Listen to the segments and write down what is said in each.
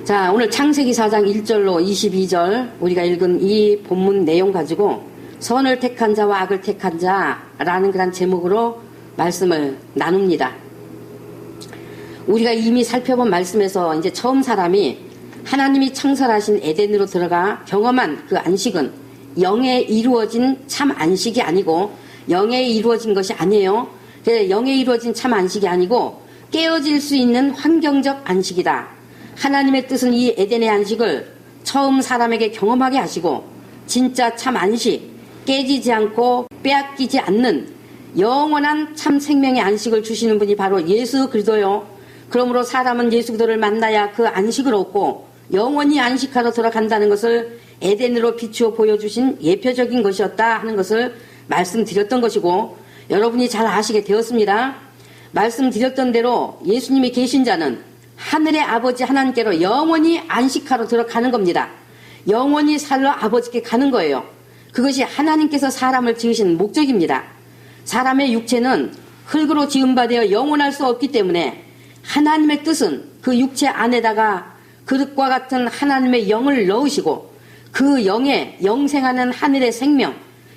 자, 오늘 창세기 4장 1절로 22절 우리가 읽은 이 본문 내용 가지고 선을 택한 자와 악을 택한 자라는 그런 제목으로 말씀을 나눕니다. 우리가 이미 살펴본 말씀에서 이제 처음 사람이 하나님이 창설하신 에덴으로 들어가 경험한 그 안식은 영에 이루어진 참 안식이 아니고 영에 이루어진 것이 아니에요. 영에 이루어진 참 안식이 아니고 깨어질 수 있는 환경적 안식이다. 하나님의 뜻은 이 에덴의 안식을 처음 사람에게 경험하게 하시고 진짜 참 안식, 깨지지 않고 빼앗기지 않는 영원한 참 생명의 안식을 주시는 분이 바로 예수 그리스도요. 그러므로 사람은 예수 그리스도를 만나야 그 안식을 얻고 영원히 안식하러 들어간다는 것을 에덴으로 비추어 보여주신 예표적인 것이었다 하는 것을 말씀드렸던 것이고, 여러분이 잘 아시게 되었습니다. 말씀드렸던 대로 예수님이 계신 자는 하늘의 아버지 하나님께로 영원히 안식하러 들어가는 겁니다. 영원히 살러 아버지께 가는 거예요. 그것이 하나님께서 사람을 지으신 목적입니다. 사람의 육체는 흙으로 지음받아 영원할 수 없기 때문에 하나님의 뜻은 그 육체 안에다가 그릇과 같은 하나님의 영을 넣으시고 그 영에 영생하는 하늘의 생명,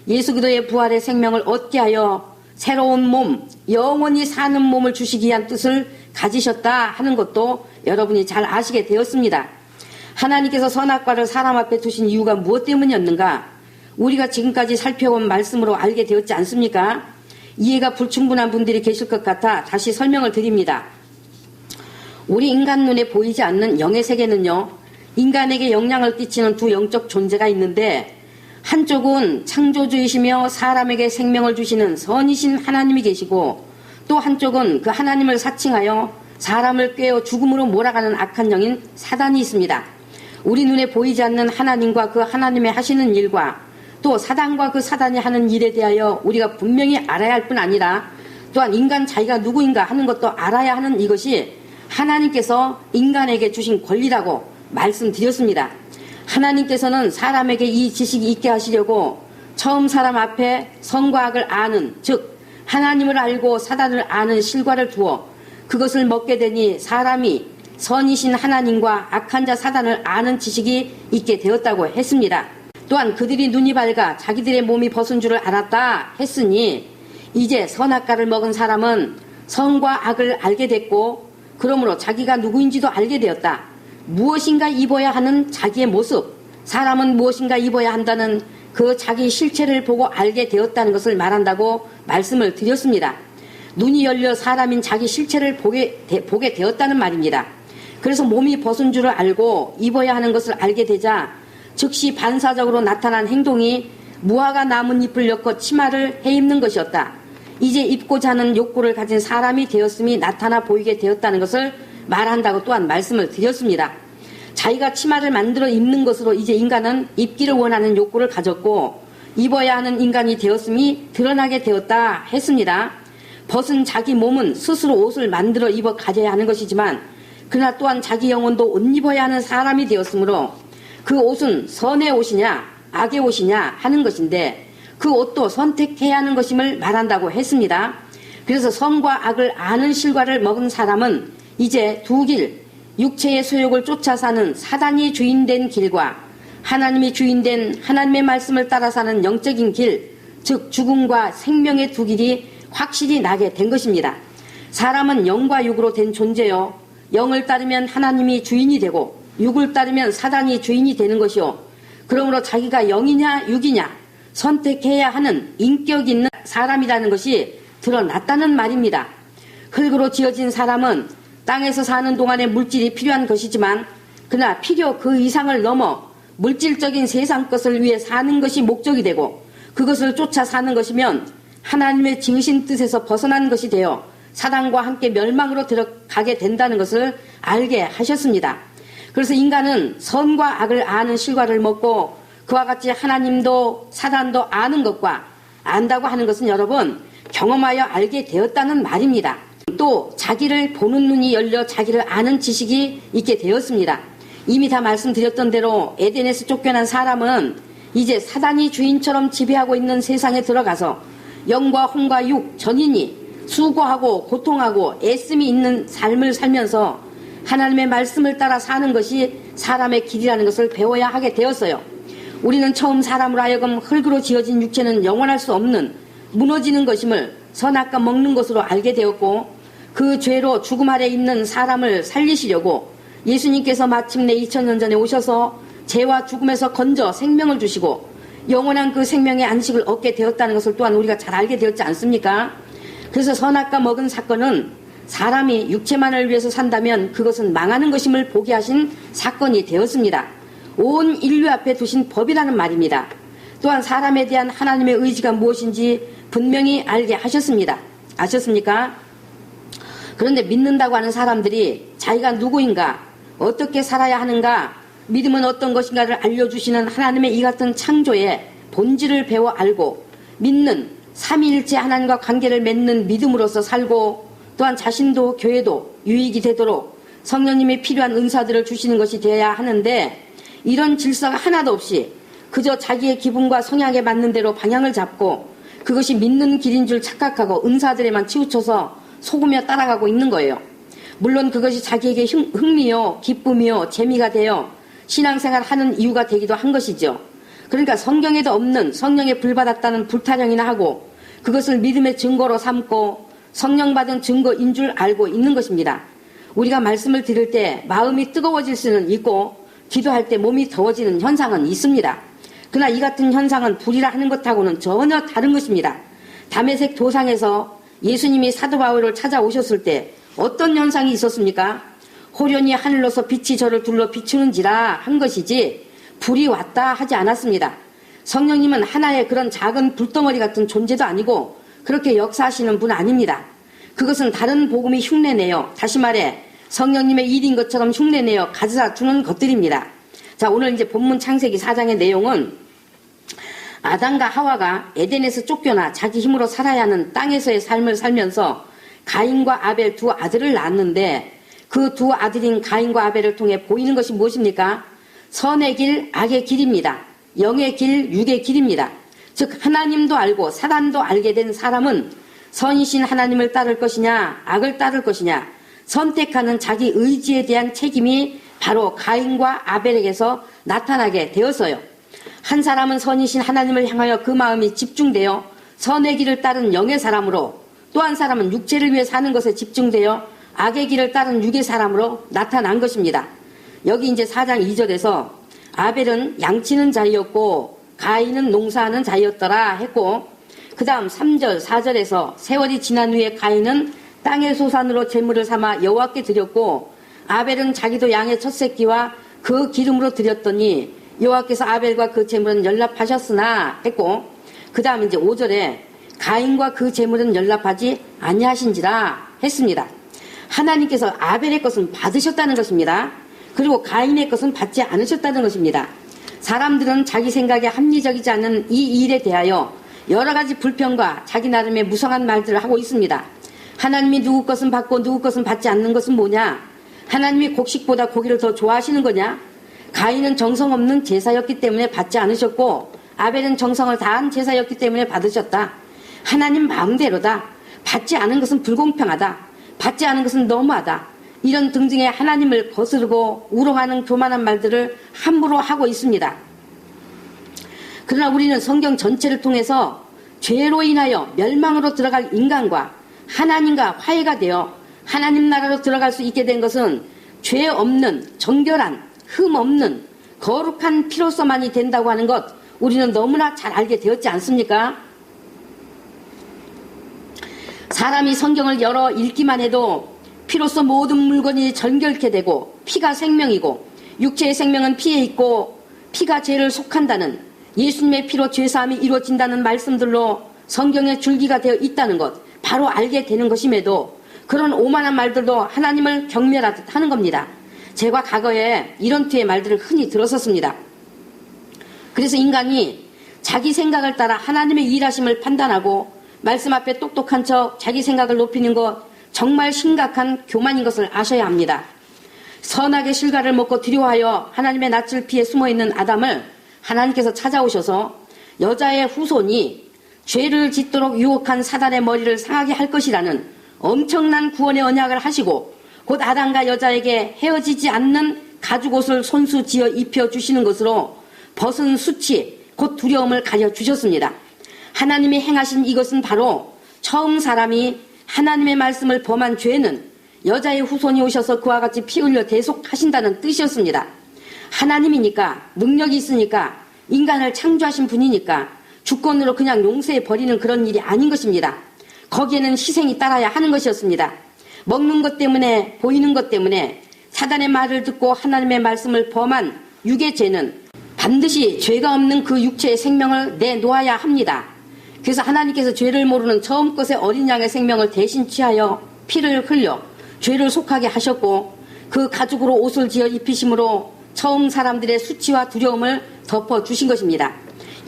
예수 그리스도의 부활의 생명을 얻게 하여 새로운 몸, 영원히 사는 몸을 주시기 위한 뜻을 가지셨다 하는 것도 여러분이 잘 아시게 되었습니다. 하나님께서 선악과를 사람 앞에 두신 이유가 무엇 때문이었는가? 우리가 지금까지 살펴본 말씀으로 알게 되었지 않습니까? 이해가 불충분한 분들이 계실 것 같아 다시 설명을 드립니다. 우리 인간 눈에 보이지 않는 영의 세계는요, 인간에게 영향을 끼치는 두 영적 존재가 있는데, 한쪽은 창조주이시며 사람에게 생명을 주시는 선이신 하나님이 계시고, 또 한쪽은 그 하나님을 사칭하여 사람을 꿰어 죽음으로 몰아가는 악한 영인 사단이 있습니다. 우리 눈에 보이지 않는 하나님과 그 하나님의 하시는 일과 또 사단과 그 사단이 하는 일에 대하여 우리가 분명히 알아야 할 뿐 아니라 또한 인간 자기가 누구인가 하는 것도 알아야 하는 이것이 하나님께서 인간에게 주신 권리라고 말씀드렸습니다. 하나님께서는 사람에게 이 지식이 있게 하시려고 처음 사람 앞에 선과 악을 아는, 즉 하나님을 알고 사단을 아는 실과를 두어 그것을 먹게 되니 사람이 선이신 하나님과 악한 자 사단을 아는 지식이 있게 되었다고 했습니다. 또한 그들이 눈이 밝아 자기들의 몸이 벗은 줄을 알았다 했으니 이제 선악과를 먹은 사람은 선과 악을 알게 됐고, 그러므로 자기가 누구인지도 알게 되었다. 무엇인가 입어야 하는 자기의 모습, 사람은 무엇인가 입어야 한다는 그 자기 실체를 보고 알게 되었다는 것을 말한다고 말씀을 드렸습니다. 눈이 열려 사람인 자기 실체를 보게 되었다는 말입니다. 그래서 몸이 벗은 줄을 알고 입어야 하는 것을 알게 되자 즉시 반사적으로 나타난 행동이 무화과 나뭇잎을 엮어 치마를 해입는 것이었다. 이제 입고자 하는 욕구를 가진 사람이 되었음이 나타나 보이게 되었다는 것을 말한다고 또한 말씀을 드렸습니다. 자기가 치마를 만들어 입는 것으로 이제 인간은 입기를 원하는 욕구를 가졌고 입어야 하는 인간이 되었음이 드러나게 되었다 했습니다. 벗은 자기 몸은 스스로 옷을 만들어 입어 가져야 하는 것이지만 그러나 또한 자기 영혼도 옷 입어야 하는 사람이 되었으므로 그 옷은 선의 옷이냐 악의 옷이냐 하는 것인데 그 옷도 선택해야 하는 것임을 말한다고 했습니다. 그래서 선과 악을 아는 실과를 먹은 사람은 이제 두 길, 육체의 소욕을 쫓아 사는 사단이 주인된 길과 하나님이 주인된 하나님의 말씀을 따라 사는 영적인 길, 즉 죽음과 생명의 두 길이 확실히 나게 된 것입니다. 사람은 영과 육으로 된 존재요. 영을 따르면 하나님이 주인이 되고 육을 따르면 사단이 주인이 되는 것이요. 그러므로 자기가 영이냐 육이냐 선택해야 하는 인격 있는 사람이라는 것이 드러났다는 말입니다. 흙으로 지어진 사람은 땅에서 사는 동안에 물질이 필요한 것이지만 그러나 필요 그 이상을 넘어 물질적인 세상 것을 위해 사는 것이 목적이 되고 그것을 쫓아 사는 것이면 하나님의 지으신 뜻에서 벗어난 것이 되어 사단과 함께 멸망으로 들어가게 된다는 것을 알게 하셨습니다. 그래서 인간은 선과 악을 아는 실과를 먹고 그와 같이 하나님도 사단도 아는 것과 안다고 하는 것은 여러분 경험하여 알게 되었다는 말입니다. 또 자기를 보는 눈이 열려 자기를 아는 지식이 있게 되었습니다. 이미 다 말씀드렸던 대로 에덴에서 쫓겨난 사람은 이제 사단이 주인처럼 지배하고 있는 세상에 들어가서 영과 혼과 육 전인이 수고하고 고통하고 애씀이 있는 삶을 살면서 하나님의 말씀을 따라 사는 것이 사람의 길이라는 것을 배워야 하게 되었어요. 우리는 처음 사람으로 하여금 흙으로 지어진 육체는 영원할 수 없는 무너지는 것임을 선악과 먹는 것으로 알게 되었고, 그 죄로 죽음 아래 있는 사람을 살리시려고 예수님께서 마침내 2000년 전에 오셔서 죄와 죽음에서 건져 생명을 주시고 영원한 그 생명의 안식을 얻게 되었다는 것을 또한 우리가 잘 알게 되었지 않습니까? 그래서 선악과 먹은 사건은 사람이 육체만을 위해서 산다면 그것은 망하는 것임을 보게 하신 사건이 되었습니다. 온 인류 앞에 두신 법이라는 말입니다. 또한 사람에 대한 하나님의 의지가 무엇인지 분명히 알게 하셨습니다. 아셨습니까? 그런데 믿는다고 하는 사람들이 자기가 누구인가, 어떻게 살아야 하는가, 믿음은 어떤 것인가를 알려주시는 하나님의 이 같은 창조의 본질을 배워 알고 믿는 삼위일체 하나님과 관계를 맺는 믿음으로서 살고, 또한 자신도 교회도 유익이 되도록 성령님이 필요한 은사들을 주시는 것이 되어야 하는데, 이런 질서가 하나도 없이 그저 자기의 기분과 성향에 맞는 대로 방향을 잡고 그것이 믿는 길인 줄 착각하고 은사들에만 치우쳐서 속으며 따라가고 있는 거예요. 물론 그것이 자기에게 흥미요, 기쁨이요, 재미가 되어 신앙생활 하는 이유가 되기도 한 것이죠. 그러니까 성경에도 없는 성령의 불받았다는 불타령이나 하고 그것을 믿음의 증거로 삼고 성령 받은 증거인 줄 알고 있는 것입니다. 우리가 말씀을 들을 때 마음이 뜨거워질 수는 있고 기도할 때 몸이 더워지는 현상은 있습니다. 그러나 이 같은 현상은 불이라 하는 것하고는 전혀 다른 것입니다. 다메섹 도상에서 예수님이 사도 바울을 찾아오셨을 때 어떤 현상이 있었습니까? 호련히 하늘로서 빛이 저를 둘러 비추는지라 한 것이지 불이 왔다 하지 않았습니다. 성령님은 하나의 그런 작은 불덩어리 같은 존재도 아니고 그렇게 역사하시는 분 아닙니다. 그것은 다른 복음이 흉내내어, 다시 말해 성령님의 일인 것처럼 흉내내어 가져다 주는 것들입니다. 자, 오늘 이제 본문 창세기 4장의 내용은 아담과 하와가 에덴에서 쫓겨나 자기 힘으로 살아야 하는 땅에서의 삶을 살면서 가인과 아벨 두 아들을 낳았는데, 그 두 아들인 가인과 아벨을 통해 보이는 것이 무엇입니까? 선의 길, 악의 길입니다. 영의 길, 육의 길입니다. 즉 하나님도 알고 사단도 알게 된 사람은 선이신 하나님을 따를 것이냐 악을 따를 것이냐 선택하는 자기 의지에 대한 책임이 바로 가인과 아벨에게서 나타나게 되었어요. 한 사람은 선이신 하나님을 향하여 그 마음이 집중되어 선의 길을 따른 영의 사람으로, 또 한 사람은 육체를 위해 사는 것에 집중되어 악의 길을 따른 육의 사람으로 나타난 것입니다. 여기 이제 4장 2절에서 아벨은 양치는 자였고 가인은 농사하는 자였더라 했고, 그 다음 3절 4절에서 세월이 지난 후에 가인은 땅의 소산으로 제물을 삼아 여호와께 드렸고 아벨은 자기도 양의 첫 새끼와 그 기름으로 드렸더니 여호와께서 아벨과 그 제물은 연락하셨으나 했고, 그 다음 이제 5절에 가인과 그 제물은 연락하지 아니하신지라 했습니다. 하나님께서 아벨의 것은 받으셨다는 것입니다. 그리고 가인의 것은 받지 않으셨다는 것입니다. 사람들은 자기 생각에 합리적이지 않은 이 일에 대하여 여러 가지 불평과 자기 나름의 무성한 말들을 하고 있습니다. 하나님이 누구 것은 받고 누구 것은 받지 않는 것은 뭐냐? 하나님이 곡식보다 고기를 더 좋아하시는 거냐? 가인은 정성 없는 제사였기 때문에 받지 않으셨고 아벨은 정성을 다한 제사였기 때문에 받으셨다. 하나님 마음대로다. 받지 않은 것은 불공평하다. 받지 않은 것은 너무하다. 이런 등등의 하나님을 거스르고 우롱하는 교만한 말들을 함부로 하고 있습니다. 그러나 우리는 성경 전체를 통해서 죄로 인하여 멸망으로 들어갈 인간과 하나님과 화해가 되어 하나님 나라로 들어갈 수 있게 된 것은 죄 없는 정결한 흠 없는 거룩한 피로서만이 된다고 하는 것, 우리는 너무나 잘 알게 되었지 않습니까? 사람이 성경을 열어 읽기만 해도 피로서 모든 물건이 정결케 되고 피가 생명이고 육체의 생명은 피에 있고 피가 죄를 속한다는, 예수님의 피로 죄사함이 이루어진다는 말씀들로 성경의 줄기가 되어 있다는 것 바로 알게 되는 것임에도 그런 오만한 말들도 하나님을 경멸하듯 하는 겁니다. 제가 과거에 이런 투의 말들을 흔히 들었었습니다. 그래서 인간이 자기 생각을 따라 하나님의 일하심을 판단하고 말씀 앞에 똑똑한 척 자기 생각을 높이는 것, 정말 심각한 교만인 것을 아셔야 합니다. 선악의 실과를 먹고 두려워하여 하나님의 낯을 피해 숨어있는 아담을 하나님께서 찾아오셔서 여자의 후손이 죄를 짓도록 유혹한 사단의 머리를 상하게 할 것이라는 엄청난 구원의 언약을 하시고 곧 아담과 여자에게 헤어지지 않는 가죽옷을 손수 지어 입혀주시는 것으로 벗은 수치 곧 두려움을 가려주셨습니다. 하나님이 행하신 이것은 바로 처음 사람이 하나님의 말씀을 범한 죄는 여자의 후손이 오셔서 그와 같이 피 흘려 대속하신다는 뜻이었습니다. 하나님이니까, 능력이 있으니까, 인간을 창조하신 분이니까 주권으로 그냥 용서해 버리는 그런 일이 아닌 것입니다. 거기에는 희생이 따라야 하는 것이었습니다. 먹는 것 때문에, 보이는 것 때문에 사단의 말을 듣고 하나님의 말씀을 범한 육의 죄는 반드시 죄가 없는 그 육체의 생명을 내놓아야 합니다. 그래서 하나님께서 죄를 모르는 처음 것의 어린 양의 생명을 대신 취하여 피를 흘려 죄를 속하게 하셨고, 그 가죽으로 옷을 지어 입히심으로 처음 사람들의 수치와 두려움을 덮어주신 것입니다.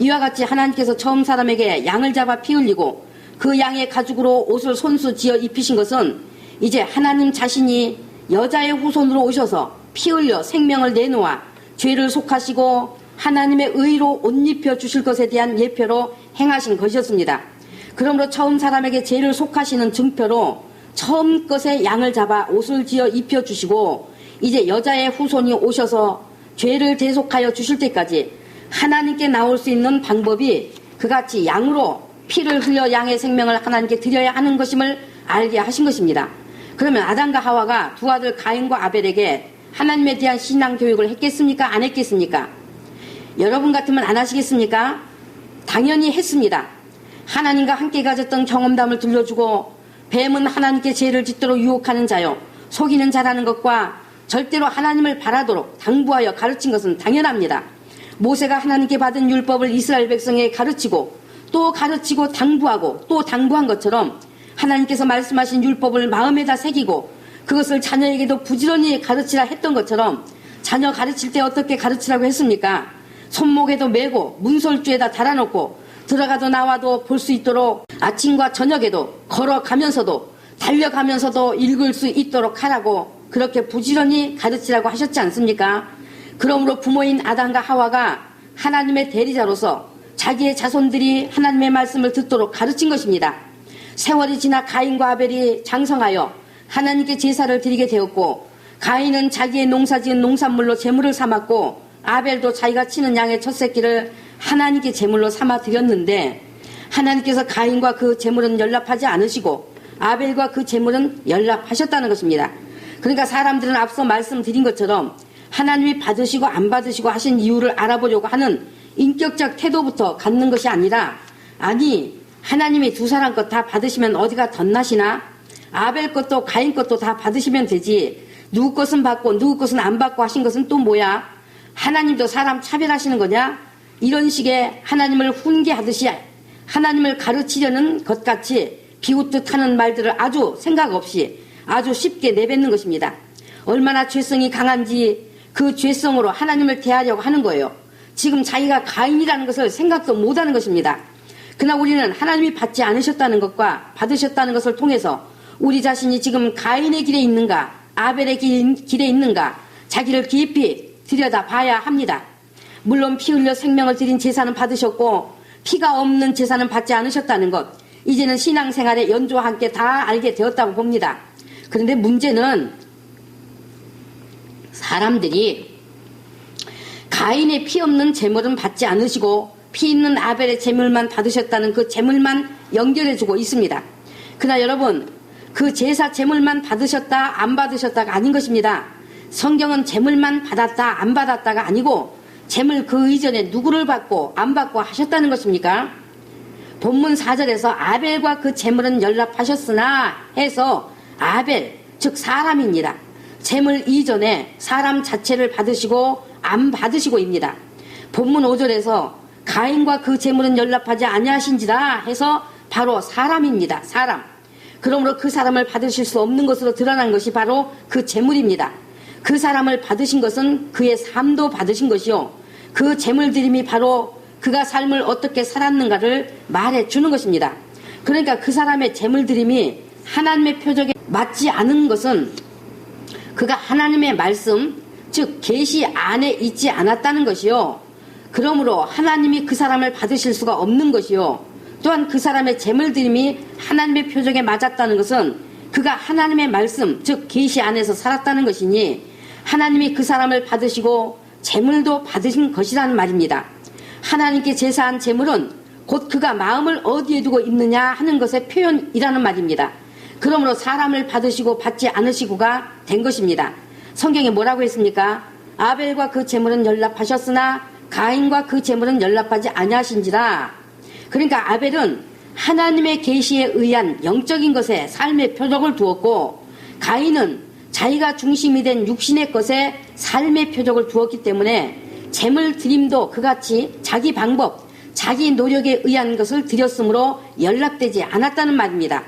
이와 같이 하나님께서 처음 사람에게 양을 잡아 피 흘리고 그 양의 가죽으로 옷을 손수 지어 입히신 것은 이제 하나님 자신이 여자의 후손으로 오셔서 피 흘려 생명을 내놓아 죄를 속하시고 하나님의 의로 옷 입혀 주실 것에 대한 예표로 행하신 것이었습니다. 그러므로 처음 사람에게 죄를 속하시는 증표로 처음 것의 양을 잡아 옷을 지어 입혀 주시고 이제 여자의 후손이 오셔서 죄를 대속하여 주실 때까지 하나님께 나올 수 있는 방법이 그같이 양으로 피를 흘려 양의 생명을 하나님께 드려야 하는 것임을 알게 하신 것입니다. 그러면 아담과 하와가 두 아들 가인과 아벨에게 하나님에 대한 신앙 교육을 했겠습니까? 안 했겠습니까? 여러분 같으면 안 하시겠습니까? 당연히 했습니다. 하나님과 함께 가졌던 경험담을 들려주고 뱀은 하나님께 죄를 짓도록 유혹하는 자요, 속이는 자라는 것과 절대로 하나님을 바라도록 당부하여 가르친 것은 당연합니다. 모세가 하나님께 받은 율법을 이스라엘 백성에게 가르치고 또 가르치고 당부하고 또 당부한 것처럼 하나님께서 말씀하신 율법을 마음에다 새기고 그것을 자녀에게도 부지런히 가르치라 했던 것처럼 자녀 가르칠 때 어떻게 가르치라고 했습니까? 손목에도 메고 문설주에다 달아놓고 들어가도 나와도 볼 수 있도록 아침과 저녁에도 걸어가면서도 달려가면서도 읽을 수 있도록 하라고 그렇게 부지런히 가르치라고 하셨지 않습니까? 그러므로 부모인 아담과 하와가 하나님의 대리자로서 자기의 자손들이 하나님의 말씀을 듣도록 가르친 것입니다. 세월이 지나 가인과 아벨이 장성하여 하나님께 제사를 드리게 되었고, 가인은 자기의 농사지은 농산물로 제물을 삼았고 아벨도 자기가 치는 양의 첫 새끼를 하나님께 제물로 삼아 드렸는데, 하나님께서 가인과 그 제물은 연락하지 않으시고 아벨과 그 제물은 연락하셨다는 것입니다. 그러니까 사람들은 앞서 말씀드린 것처럼 하나님이 받으시고 안 받으시고 하신 이유를 알아보려고 하는 인격적 태도부터 갖는 것이 아니라, 아니 하나님이 두 사람 것 다 받으시면 어디가 덧나시나? 아벨 것도 가인 것도 다 받으시면 되지, 누구 것은 받고 누구 것은 안 받고 하신 것은 또 뭐야? 하나님도 사람 차별하시는 거냐? 이런 식의 하나님을 훈계하듯이 하나님을 가르치려는 것 같이 비웃듯 하는 말들을 아주 생각 없이 아주 쉽게 내뱉는 것입니다. 얼마나 죄성이 강한지 그 죄성으로 하나님을 대하려고 하는 거예요. 지금 자기가 가인이라는 것을 생각도 못하는 것입니다. 그러나 우리는 하나님이 받지 않으셨다는 것과 받으셨다는 것을 통해서 우리 자신이 지금 가인의 길에 있는가 아벨의 길에 있는가 자기를 깊이 들여다봐야 합니다. 물론 피 흘려 생명을 드린 제사는 받으셨고 피가 없는 제사는 받지 않으셨다는 것, 이제는 신앙생활의 연조와 함께 다 알게 되었다고 봅니다. 그런데 문제는 사람들이 가인의 피 없는 제물은 받지 않으시고 피 있는 아벨의 제물만 받으셨다는 그 제물만 연결해주고 있습니다. 그러나 여러분, 그 제사 제물만 받으셨다 안 받으셨다가 아닌 것입니다. 성경은 제물만 받았다 안 받았다가 아니고 제물 그 이전에 누구를 받고 안 받고 하셨다는 것입니까? 본문 4절에서 아벨과 그 제물은 연락하셨으나 해서 아벨 즉 사람입니다. 제물 이전에 사람 자체를 받으시고 안 받으시고입니다. 본문 5절에서 가인과 그 제물은 연락하지 아니하신지라 해서 바로 사람입니다. 사람. 그러므로 그 사람을 받으실 수 없는 것으로 드러난 것이 바로 그 제물입니다. 그 사람을 받으신 것은 그의 삶도 받으신 것이요, 그 제물드림이 바로 그가 삶을 어떻게 살았는가를 말해주는 것입니다. 그러니까 그 사람의 제물드림이 하나님의 표적에 맞지 않은 것은 그가 하나님의 말씀 즉 계시 안에 있지 않았다는 것이요, 그러므로 하나님이 그 사람을 받으실 수가 없는 것이요, 또한 그 사람의 제물드림이 하나님의 표적에 맞았다는 것은 그가 하나님의 말씀, 즉 계시 안에서 살았다는 것이니 하나님이 그 사람을 받으시고 제물도 받으신 것이라는 말입니다. 하나님께 제사한 제물은 곧 그가 마음을 어디에 두고 있느냐 하는 것의 표현이라는 말입니다. 그러므로 사람을 받으시고 받지 않으시고가 된 것입니다. 성경에 뭐라고 했습니까? 아벨과 그 제물은 연락하셨으나 가인과 그 제물은 연락하지 아니하신지라. 그러니까 아벨은 하나님의 계시에 의한 영적인 것에 삶의 표적을 두었고, 가인은 자기가 중심이 된 육신의 것에 삶의 표적을 두었기 때문에 제물 드림도 그같이 자기 방법, 자기 노력에 의한 것을 드렸으므로 연락되지 않았다는 말입니다.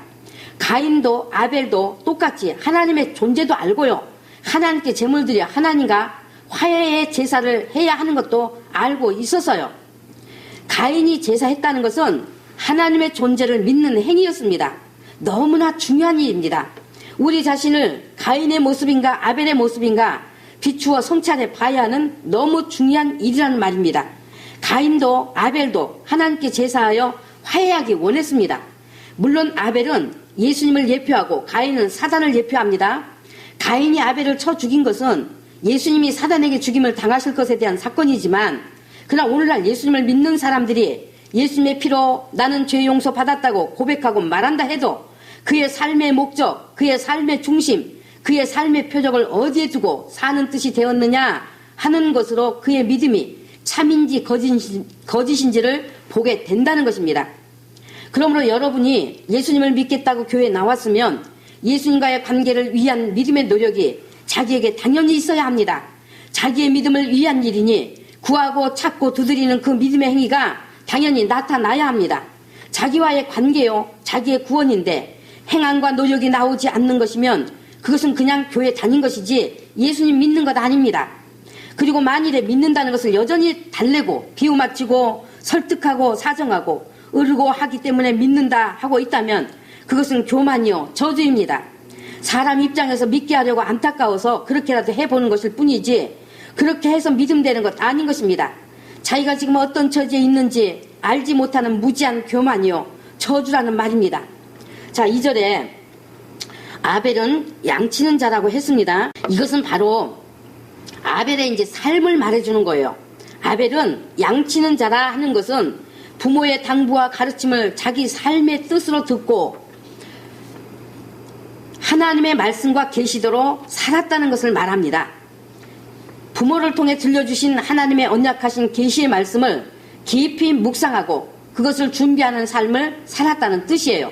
가인도 아벨도 똑같이 하나님의 존재도 알고요, 하나님께 제물 드려 하나님과 화해의 제사를 해야 하는 것도 알고 있어서요. 가인이 제사했다는 것은 하나님의 존재를 믿는 행위였습니다. 너무나 중요한 일입니다. 우리 자신을 가인의 모습인가 아벨의 모습인가 비추어 성찰해 봐야 하는 너무 중요한 일이라는 말입니다. 가인도 아벨도 하나님께 제사하여 화해하기 원했습니다. 물론 아벨은 예수님을 예표하고 가인은 사단을 예표합니다. 가인이 아벨을 쳐 죽인 것은 예수님이 사단에게 죽임을 당하실 것에 대한 사건이지만, 그러나 오늘날 예수님을 믿는 사람들이 예수님의 피로 나는 죄 용서 받았다고 고백하고 말한다 해도 그의 삶의 목적, 그의 삶의 중심, 그의 삶의 표적을 어디에 두고 사는 뜻이 되었느냐 하는 것으로 그의 믿음이 참인지 거짓인지를 보게 된다는 것입니다. 그러므로 여러분이 예수님을 믿겠다고 교회에 나왔으면 예수님과의 관계를 위한 믿음의 노력이 자기에게 당연히 있어야 합니다. 자기의 믿음을 위한 일이니 구하고 찾고 두드리는 그 믿음의 행위가 당연히 나타나야 합니다. 자기와의 관계요, 자기의 구원인데 행함과 노력이 나오지 않는 것이면 그것은 그냥 교회 다닌 것이지 예수님 믿는 것 아닙니다. 그리고 만일에 믿는다는 것을 여전히 달래고 비우맞추고 설득하고 사정하고 으르고 하기 때문에 믿는다 하고 있다면 그것은 교만이요 저주입니다. 사람 입장에서 믿게 하려고 안타까워서 그렇게라도 해보는 것일 뿐이지 그렇게 해서 믿음되는 것 아닌 것입니다. 자기가 지금 어떤 처지에 있는지 알지 못하는 무지한 교만이요 저주라는 말입니다. 자, 2절에 아벨은 양치는 자라고 했습니다. 이것은 바로 아벨의 이제 삶을 말해주는 거예요. 아벨은 양치는 자라 하는 것은 부모의 당부와 가르침을 자기 삶의 뜻으로 듣고 하나님의 말씀과 계시대로 살았다는 것을 말합니다. 부모를 통해 들려주신 하나님의 언약하신 계시의 말씀을 깊이 묵상하고 그것을 준비하는 삶을 살았다는 뜻이에요.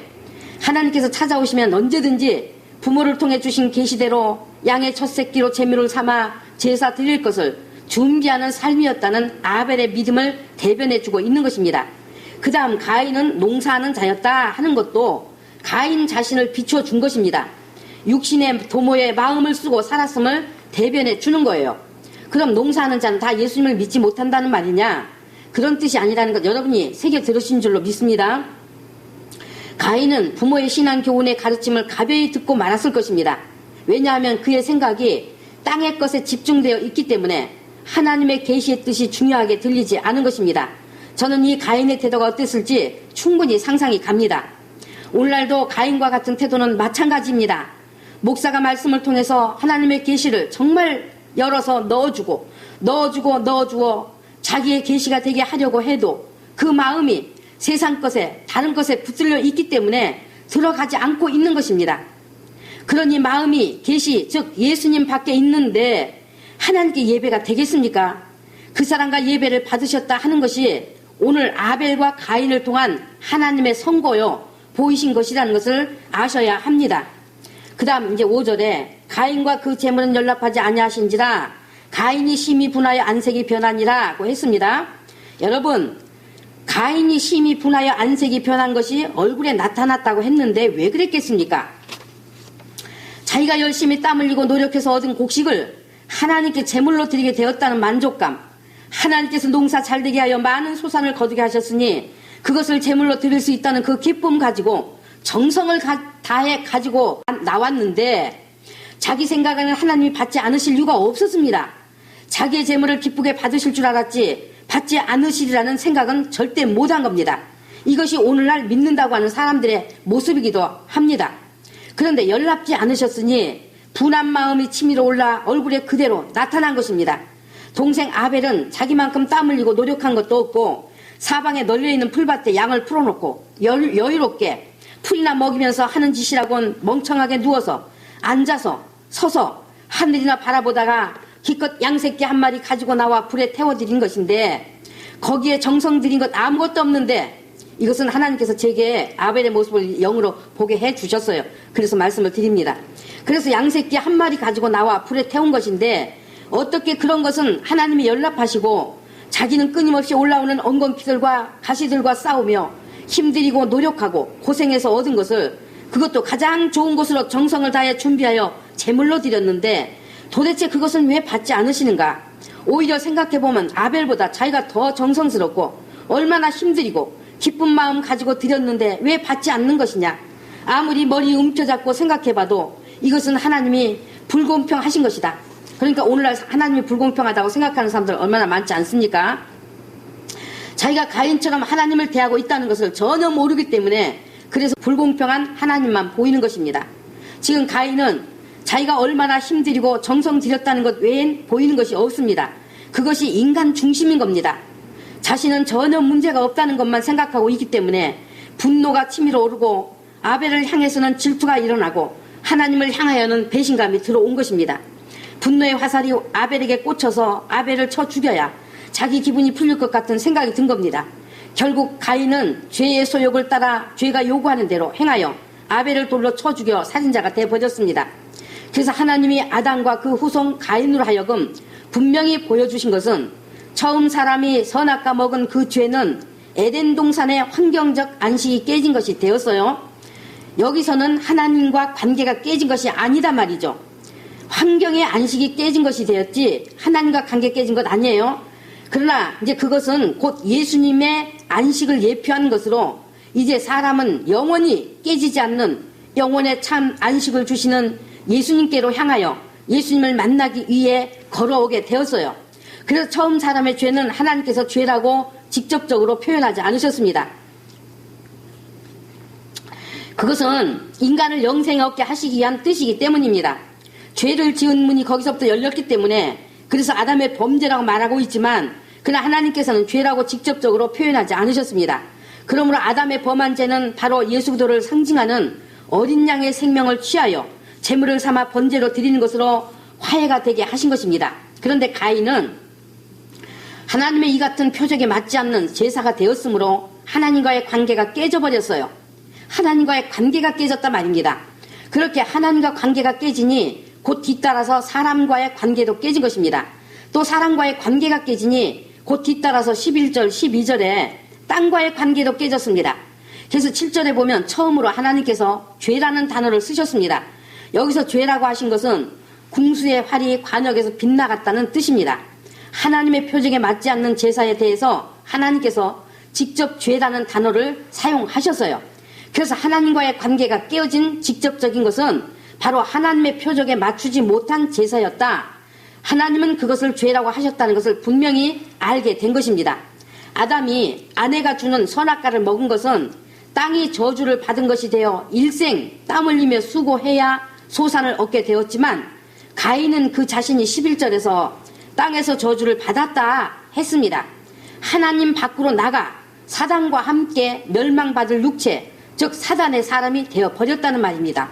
하나님께서 찾아오시면 언제든지 부모를 통해 주신 계시대로 양의 첫 새끼로 제물을 삼아 제사 드릴 것을 준비하는 삶이었다는 아벨의 믿음을 대변해주고 있는 것입니다. 그 다음 가인은 농사하는 자였다 하는 것도 가인 자신을 비추어 준 것입니다. 육신의 도모에 마음을 쓰고 살았음을 대변해 주는 거예요. 그럼 농사하는 자는 다 예수님을 믿지 못한다는 말이냐? 그런 뜻이 아니라는 것 여러분이 새겨 들으신 줄로 믿습니다. 가인은 부모의 신앙 교훈의 가르침을 가벼이 듣고 말았을 것입니다. 왜냐하면 그의 생각이 땅의 것에 집중되어 있기 때문에 하나님의 계시의 뜻이 중요하게 들리지 않은 것입니다. 저는 이 가인의 태도가 어땠을지 충분히 상상이 갑니다. 오늘날도 가인과 같은 태도는 마찬가지입니다. 목사가 말씀을 통해서 하나님의 계시를 정말 열어서 넣어주고 자기의 계시가 되게 하려고 해도 그 마음이 세상 것에 다른 것에 붙들려 있기 때문에 들어가지 않고 있는 것입니다. 그러니 마음이 계시 즉 예수님 밖에 있는데 하나님께 예배가 되겠습니까? 그 사람과 예배를 받으셨다 하는 것이 오늘 아벨과 가인을 통한 하나님의 선고요 보이신 것이라는 것을 아셔야 합니다. 그 다음 이제 5절에 가인과 그 제물은 연락하지 아니하신지라 가인이 심히 분하여 안색이 변하니라고 했습니다. 여러분, 가인이 심히 분하여 안색이 변한 것이 얼굴에 나타났다고 했는데 왜 그랬겠습니까? 자기가 열심히 땀 흘리고 노력해서 얻은 곡식을 하나님께 제물로 드리게 되었다는 만족감, 하나님께서 농사 잘되게 하여 많은 소산을 거두게 하셨으니 그것을 제물로 드릴 수 있다는 그 기쁨 가지고 정성을 다해 가지고 나왔는데 자기 생각에는 하나님이 받지 않으실 이유가 없었습니다. 자기의 제물을 기쁘게 받으실 줄 알았지 받지 않으시리라는 생각은 절대 못한 겁니다. 이것이 오늘날 믿는다고 하는 사람들의 모습이기도 합니다. 그런데 연락지 않으셨으니 분한 마음이 치밀어 올라 얼굴에 그대로 나타난 것입니다. 동생 아벨은 자기만큼 땀 흘리고 노력한 것도 없고 사방에 널려있는 풀밭에 양을 풀어놓고 여유롭게 풀이나 먹이면서 하는 짓이라곤 멍청하게 누워서 앉아서 서서 하늘이나 바라보다가 기껏 양새끼 한 마리 가지고 나와 불에 태워드린 것인데 거기에 정성 들인 것 아무것도 없는데 이것은 하나님께서 제게 아벨의 모습을 영으로 보게 해 주셨어요. 그래서 말씀을 드립니다. 그래서 양새끼 한 마리 가지고 나와 불에 태운 것인데 어떻게 그런 것은 하나님이 연락하시고 자기는 끊임없이 올라오는 엉겅퀴들과 가시들과 싸우며 힘들이고 노력하고 고생해서 얻은 것을 그것도 가장 좋은 것으로 정성을 다해 준비하여 제물로 드렸는데 도대체 그것은 왜 받지 않으시는가? 오히려 생각해보면 아벨보다 자기가 더 정성스럽고 얼마나 힘들이고 기쁜 마음 가지고 드렸는데 왜 받지 않는 것이냐? 아무리 머리 움켜잡고 생각해봐도 이것은 하나님이 불공평하신 것이다. 그러니까 오늘날 하나님이 불공평하다고 생각하는 사람들 얼마나 많지 않습니까? 자기가 가인처럼 하나님을 대하고 있다는 것을 전혀 모르기 때문에 그래서 불공평한 하나님만 보이는 것입니다. 지금 가인은 자기가 얼마나 힘들이고 정성 들였다는 것 외엔 보이는 것이 없습니다. 그것이 인간 중심인 겁니다. 자신은 전혀 문제가 없다는 것만 생각하고 있기 때문에 분노가 치밀어 오르고 아벨을 향해서는 질투가 일어나고 하나님을 향하여는 배신감이 들어온 것입니다. 분노의 화살이 아벨에게 꽂혀서 아벨을 쳐 죽여야 자기 기분이 풀릴 것 같은 생각이 든 겁니다. 결국 가인은 죄의 소욕을 따라 죄가 요구하는 대로 행하여 아벨을 돌로 쳐 죽여 살인자가 되어버렸습니다. 그래서 하나님이 아담과 그 후손 가인으로 하여금 분명히 보여주신 것은 처음 사람이 선악과 먹은 그 죄는 에덴 동산의 환경적 안식이 깨진 것이 되었어요. 여기서는 하나님과 관계가 깨진 것이 아니다 말이죠. 환경의 안식이 깨진 것이 되었지 하나님과 관계 깨진 것 아니에요. 그러나 이제 그것은 곧 예수님의 안식을 예표하는 것으로 이제 사람은 영원히 깨지지 않는 영원의 참 안식을 주시는 예수님께로 향하여 예수님을 만나기 위해 걸어오게 되었어요. 그래서 처음 사람의 죄는 하나님께서 죄라고 직접적으로 표현하지 않으셨습니다. 그것은 인간을 영생에 얻게 하시기 위한 뜻이기 때문입니다. 죄를 지은 문이 거기서부터 열렸기 때문에 그래서 아담의 범죄라고 말하고 있지만 그러나 하나님께서는 죄라고 직접적으로 표현하지 않으셨습니다. 그러므로 아담의 범한 죄는 바로 예수 그리스도를 상징하는 어린 양의 생명을 취하여 제물을 삼아 번제로 드리는 것으로 화해가 되게 하신 것입니다. 그런데 가인은 하나님의 이 같은 표적에 맞지 않는 제사가 되었으므로 하나님과의 관계가 깨져버렸어요. 하나님과의 관계가 깨졌단 말입니다. 그렇게 하나님과 관계가 깨지니 곧 뒤따라서 사람과의 관계도 깨진 것입니다. 또 사람과의 관계가 깨지니 곧 뒤따라서 11절, 12절에 땅과의 관계도 깨졌습니다. 그래서 7절에 보면 처음으로 하나님께서 죄라는 단어를 쓰셨습니다. 여기서 죄라고 하신 것은 궁수의 활이 관역에서 빗나갔다는 뜻입니다. 하나님의 표적에 맞지 않는 제사에 대해서 하나님께서 직접 죄라는 단어를 사용하셨어요. 그래서 하나님과의 관계가 깨어진 직접적인 것은 바로 하나님의 표적에 맞추지 못한 제사였다. 하나님은 그것을 죄라고 하셨다는 것을 분명히 알게 된 것입니다. 아담이 아내가 주는 선악과를 먹은 것은 땅이 저주를 받은 것이 되어 일생 땀 흘리며 수고해야 소산을 얻게 되었지만 가인은 그 자신이 11절에서 땅에서 저주를 받았다 했습니다. 하나님 밖으로 나가 사단과 함께 멸망받을 육체, 즉 사단의 사람이 되어버렸다는 말입니다.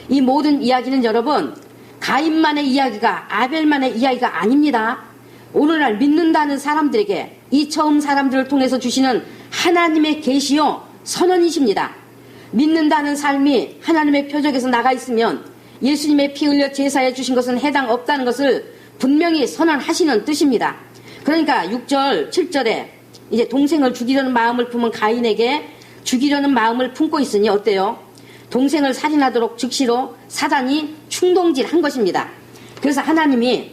이 모든 이야기는 여러분 가인만의 이야기가 아벨만의 이야기가 아닙니다. 오늘날 믿는다는 사람들에게 이 처음 사람들을 통해서 주시는 하나님의 계시요 선언이십니다. 믿는다는 삶이 하나님의 표적에서 나가 있으면 예수님의 피 흘려 제사해 주신 것은 해당 없다는 것을 분명히 선언하시는 뜻입니다. 그러니까 6절, 7절에 이제 동생을 죽이려는 마음을 품은 가인에게 죽이려는 마음을 품고 있으니 어때요? 동생을 살인하도록 즉시로 사단이 충동질한 것입니다. 그래서 하나님이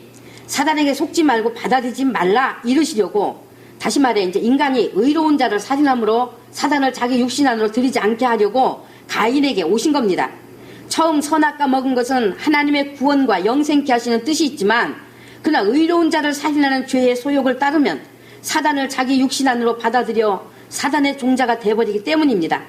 사단에게 속지 말고 받아들이지 말라 이르시려고 다시 말해 이제 인간이 의로운 자를 살인함으로 사단을 자기 육신 안으로 들이지 않게 하려고 가인에게 오신 겁니다. 처음 선악과 먹은 것은 하나님의 구원과 영생케 하시는 뜻이 있지만 그러나 의로운 자를 살인하는 죄의 소욕을 따르면 사단을 자기 육신 안으로 받아들여 사단의 종자가 되어버리기 때문입니다.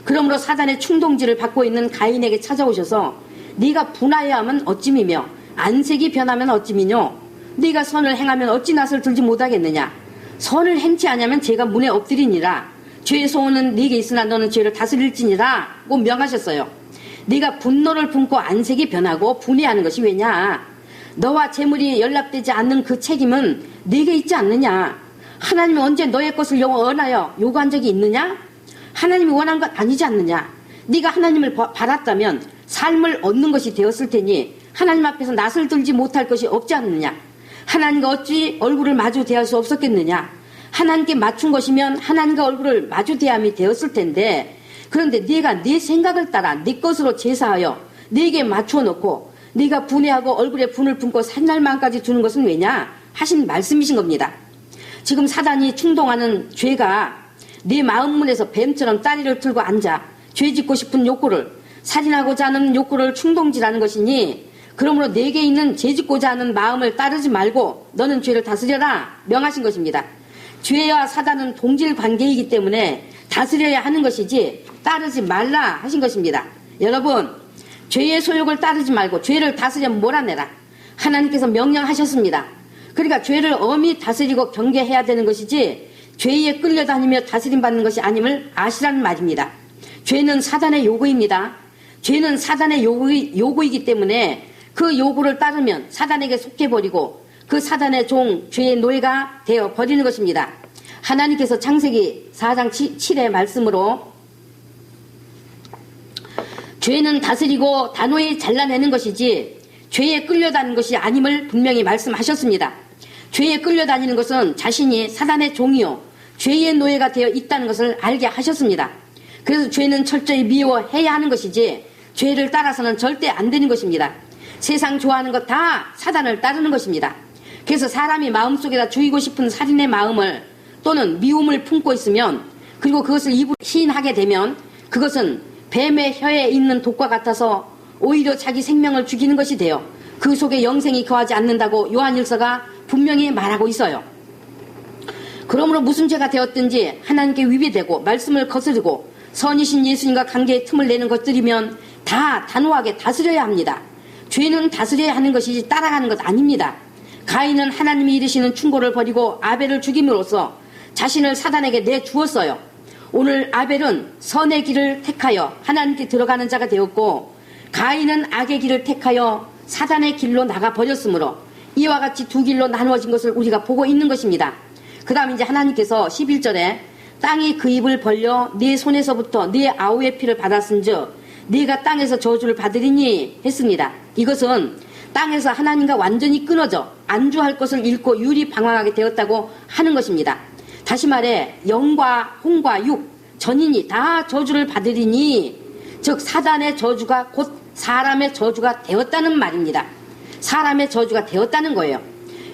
그러므로 사단의 충동질을 받고 있는 가인에게 찾아오셔서 네가 분하여야 하면 어찌미며 안색이 변하면 어찌미뇨. 네가 선을 행하면 어찌 낯을 들지 못하겠느냐. 선을 행치 아니하면 죄가 문에 엎드리니라. 죄의 소원은 네게 있으나 너는 죄를 다스릴지니라 고 명하셨어요. 네가 분노를 품고 안색이 변하고 분해하는 것이 왜냐. 너와 재물이 연락되지 않는 그 책임은 네게 있지 않느냐. 하나님이 언제 너의 것을 원하여 요구한 적이 있느냐? 하나님이 원한 것 아니지 않느냐. 네가 하나님을 바랐다면 삶을 얻는 것이 되었을 테니 하나님 앞에서 낯을 들지 못할 것이 없지 않느냐. 하나님과 어찌 얼굴을 마주 대할 수 없었겠느냐. 하나님께 맞춘 것이면 하나님과 얼굴을 마주 대함이 되었을 텐데, 그런데 네가 네 생각을 따라 네 것으로 제사하여 네게 맞추어 놓고 네가 분해하고 얼굴에 분을 품고 산날만까지 두는 것은 왜냐 하신 말씀이신 겁니다. 지금 사단이 충동하는 죄가 네 마음문에서 뱀처럼 다리를 들고 앉아 죄 짓고 싶은 욕구를, 살인하고자 하는 욕구를 충동질하는 것이니, 그러므로 내게 있는 죄 짓고자 하는 마음을 따르지 말고 너는 죄를 다스려라 명하신 것입니다. 죄와 사단은 동질 관계이기 때문에 다스려야 하는 것이지 따르지 말라 하신 것입니다. 여러분, 죄의 소욕을 따르지 말고 죄를 다스려 몰아내라. 하나님께서 명령하셨습니다. 그러니까 죄를 엄히 다스리고 경계해야 되는 것이지 죄에 끌려다니며 다스림받는 것이 아님을 아시라는 말입니다. 죄는 사단의 요구입니다. 죄는 사단의 요구이기 때문에 그 요구를 따르면 사단에게 속해버리고 그 사단의 종, 죄의 노예가 되어버리는 것입니다. 하나님께서 창세기 4장 7의 말씀으로 죄는 다스리고 단호히 잘라내는 것이지 죄에 끌려다니는 것이 아님을 분명히 말씀하셨습니다. 죄에 끌려다니는 것은 자신이 사단의 종이요 죄의 노예가 되어 있다는 것을 알게 하셨습니다. 그래서 죄는 철저히 미워해야 하는 것이지 죄를 따라서는 절대 안 되는 것입니다. 세상 좋아하는 것 다 사단을 따르는 것입니다. 그래서 사람이 마음속에다 죽이고 싶은 살인의 마음을 또는 미움을 품고 있으면, 그리고 그것을 입으로 시인하게 되면 그것은 뱀의 혀에 있는 독과 같아서 오히려 자기 생명을 죽이는 것이 되어 그 속에 영생이 거하지 않는다고 요한일서가 분명히 말하고 있어요. 그러므로 무슨 죄가 되었든지 하나님께 위배되고 말씀을 거스르고 선이신 예수님과 관계에 틈을 내는 것들이면 다 단호하게 다스려야 합니다. 죄는 다스려야 하는 것이지 따라가는 것 아닙니다. 가인은 하나님이 이르시는 충고를 버리고 아벨을 죽임으로써 자신을 사단에게 내주었어요. 오늘 아벨은 선의 길을 택하여 하나님께 들어가는 자가 되었고, 가인은 악의 길을 택하여 사단의 길로 나가버렸으므로 이와 같이 두 길로 나누어진 것을 우리가 보고 있는 것입니다. 그 다음 이제 하나님께서 11절에 땅이 그 입을 벌려 네 손에서부터 네 아우의 피를 받았은즉 네가 땅에서 저주를 받으리니 했습니다. 이것은 땅에서 하나님과 완전히 끊어져 안주할 것을 잃고 유리방황하게 되었다고 하는 것입니다. 다시 말해 영과 홍과 육, 전인이 다 저주를 받으리니, 즉 사단의 저주가 곧 사람의 저주가 되었다는 말입니다. 사람의 저주가 되었다는 거예요.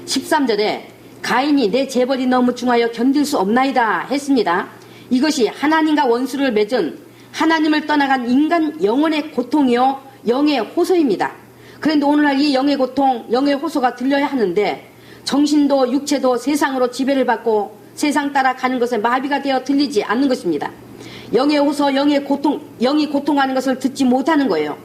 13절에 가인이 내 재벌이 너무 중하여 견딜 수 없나이다 했습니다. 이것이 하나님과 원수를 맺은 하나님을 떠나간 인간 영혼의 고통이요 영의 호소입니다. 그런데 오늘날 이 영의 고통, 영의 호소가 들려야 하는데 정신도 육체도 세상으로 지배를 받고 세상 따라 가는 것에 마비가 되어 들리지 않는 것입니다. 영의 호소, 영의 고통, 영이 고통하는 것을 듣지 못하는 거예요.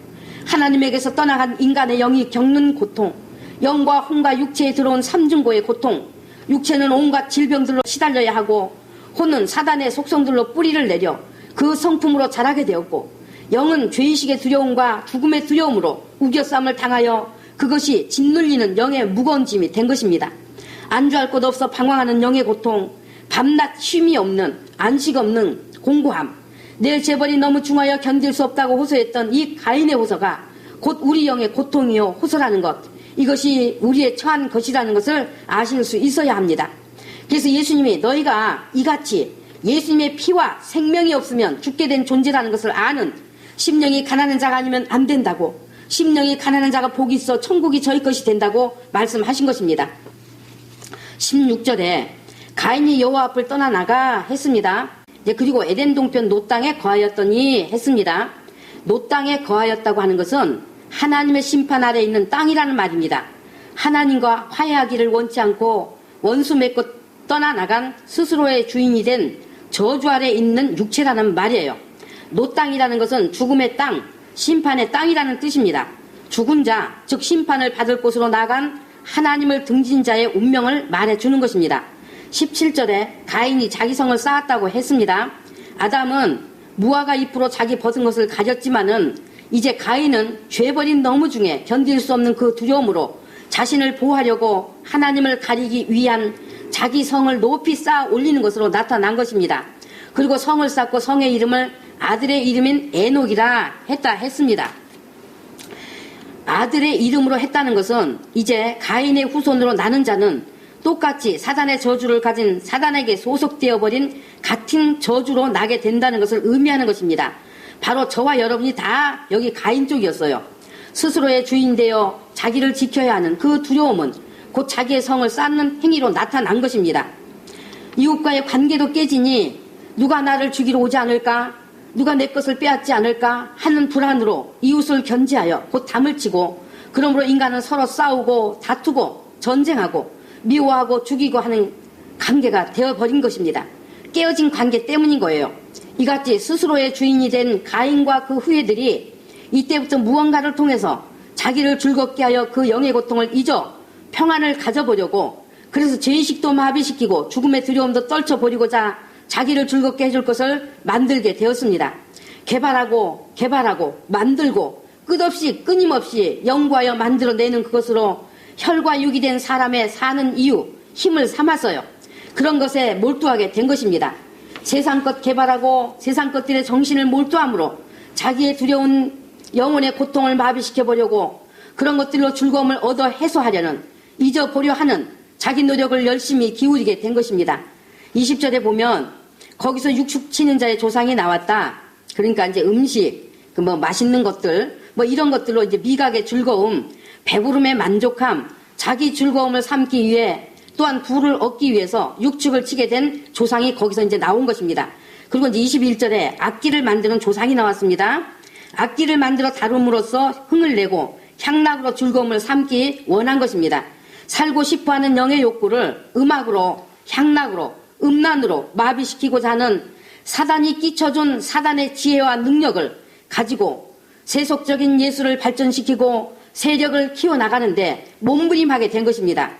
하나님에게서 떠나간 인간의 영이 겪는 고통, 영과 혼과 육체에 들어온 삼중고의 고통, 육체는 온갖 질병들로 시달려야 하고 혼은 사단의 속성들로 뿌리를 내려 그 성품으로 자라게 되었고, 영은 죄의식의 두려움과 죽음의 두려움으로 우겨쌈을 당하여 그것이 짓눌리는 영의 무거운 짐이 된 것입니다. 안주할 곳 없어 방황하는 영의 고통, 밤낮 쉼이 없는, 안식 없는 공고함, 내 재벌이 너무 중하여 견딜 수 없다고 호소했던 이 가인의 호소가 곧 우리 영의 고통이요 호소라는 것, 이것이 우리의 처한 것이라는 것을 아실 수 있어야 합니다. 그래서 예수님이 너희가 이같이 예수님의 피와 생명이 없으면 죽게 된 존재라는 것을 아는, 심령이 가난한 자가 아니면 안 된다고, 심령이 가난한 자가 복이 있어 천국이 저희 것이 된다고 말씀하신 것입니다. 16절에 가인이 여호와 앞을 떠나나가 했습니다. 그리고 에덴 동편 노 땅에 거하였더니 했습니다. 노 땅에 거하였다고 하는 것은 하나님의 심판 아래 있는 땅이라는 말입니다. 하나님과 화해하기를 원치 않고 원수 맺고 떠나나간 스스로의 주인이 된 저주 아래 있는 육체라는 말이에요. 노땅이라는 것은 죽음의 땅, 심판의 땅이라는 뜻입니다. 죽은 자, 즉 심판을 받을 곳으로 나간 하나님을 등진 자의 운명을 말해주는 것입니다. 17절에 가인이 자기 성을 쌓았다고 했습니다. 아담은 무화과 잎으로 자기 벗은 것을 가렸지만은 이제 가인은 죄버린 너무 중에 견딜 수 없는 그 두려움으로 자신을 보호하려고 하나님을 가리기 위한 자기 성을 높이 쌓아 올리는 것으로 나타난 것입니다. 그리고 성을 쌓고 성의 이름을 아들의 이름인 에녹이라 했습니다. 아들의 이름으로 했다는 것은 이제 가인의 후손으로 나는 자는 똑같이 사단의 저주를 가진 사단에게 소속되어 버린 같은 저주로 나게 된다는 것을 의미하는 것입니다. 바로 저와 여러분이 다 여기 가인 쪽이었어요. 스스로의 주인 되어 자기를 지켜야 하는 그 두려움은 곧 자기의 성을 쌓는 행위로 나타난 것입니다. 이웃과의 관계도 깨지니 누가 나를 죽이러 오지 않을까, 누가 내 것을 빼앗지 않을까 하는 불안으로 이웃을 견제하여 곧 담을 치고, 그러므로 인간은 서로 싸우고 다투고 전쟁하고 미워하고 죽이고 하는 관계가 되어버린 것입니다. 깨어진 관계 때문인 거예요. 이같이 스스로의 주인이 된 가인과 그 후예들이 이때부터 무언가를 통해서 자기를 즐겁게 하여 그 영의 고통을 잊어 평안을 가져보려고, 그래서 죄의식도 마비시키고 죽음의 두려움도 떨쳐버리고자 자기를 즐겁게 해줄 것을 만들게 되었습니다. 개발하고 만들고 끝없이 끊임없이 연구하여 만들어내는 그것으로 혈과 육이 된 사람의 사는 이유, 힘을 삼았어요. 그런 것에 몰두하게 된 것입니다. 세상 것 개발하고 세상 것들의 정신을 몰두함으로 자기의 두려운 영혼의 고통을 마비시켜보려고, 그런 것들로 즐거움을 얻어 해소하려는, 잊어보려 하는 자기 노력을 열심히 기울이게 된 것입니다. 20절에 보면 거기서 육축 치는 자의 조상이 나왔다. 그러니까 이제 음식, 맛있는 것들, 이런 것들로 이제 미각의 즐거움, 배부름의 만족함, 자기 즐거움을 삼기 위해 또한 부를 얻기 위해서 육축을 치게 된 조상이 거기서 이제 나온 것입니다. 그리고 이제 21절에 악기를 만드는 조상이 나왔습니다. 악기를 만들어 다룸으로써 흥을 내고 향락으로 즐거움을 삼기 원한 것입니다. 살고 싶어하는 영의 욕구를 음악으로, 향락으로, 음란으로 마비시키고자 하는 사단이 끼쳐준 사단의 지혜와 능력을 가지고 세속적인 예술을 발전시키고 세력을 키워나가는데 몸부림하게 된 것입니다.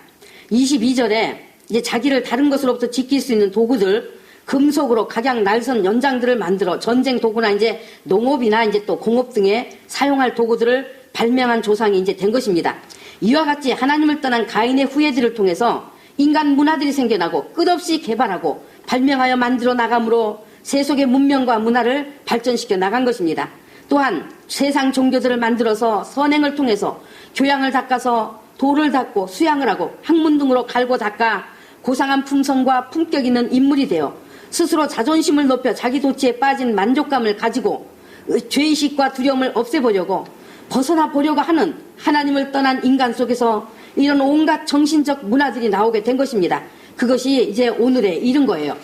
22절에 이제 자기를 다른 것으로부터 지킬 수 있는 도구들, 금속으로 각양 날선 연장들을 만들어 전쟁 도구나 이제 농업이나 이제 또 공업 등에 사용할 도구들을 발명한 조상이 이제 된 것입니다. 이와 같이 하나님을 떠난 가인의 후예들을 통해서 인간 문화들이 생겨나고 끝없이 개발하고 발명하여 만들어 나감으로 세속의 문명과 문화를 발전시켜 나간 것입니다. 또한 세상 종교들을 만들어서 선행을 통해서 교양을 닦아서 돌을 닦고 수양을 하고 학문 등으로 갈고 닦아 고상한 품성과 품격 있는 인물이 되어 스스로 자존심을 높여 자기 도취에 빠진 만족감을 가지고 죄의식과 두려움을 없애보려고 벗어나 보려고 하는 하나님을 떠난 인간 속에서 이런 온갖 정신적 문화들이 나오게 된 것입니다. 그것이 이제 오늘에 이른 거예요.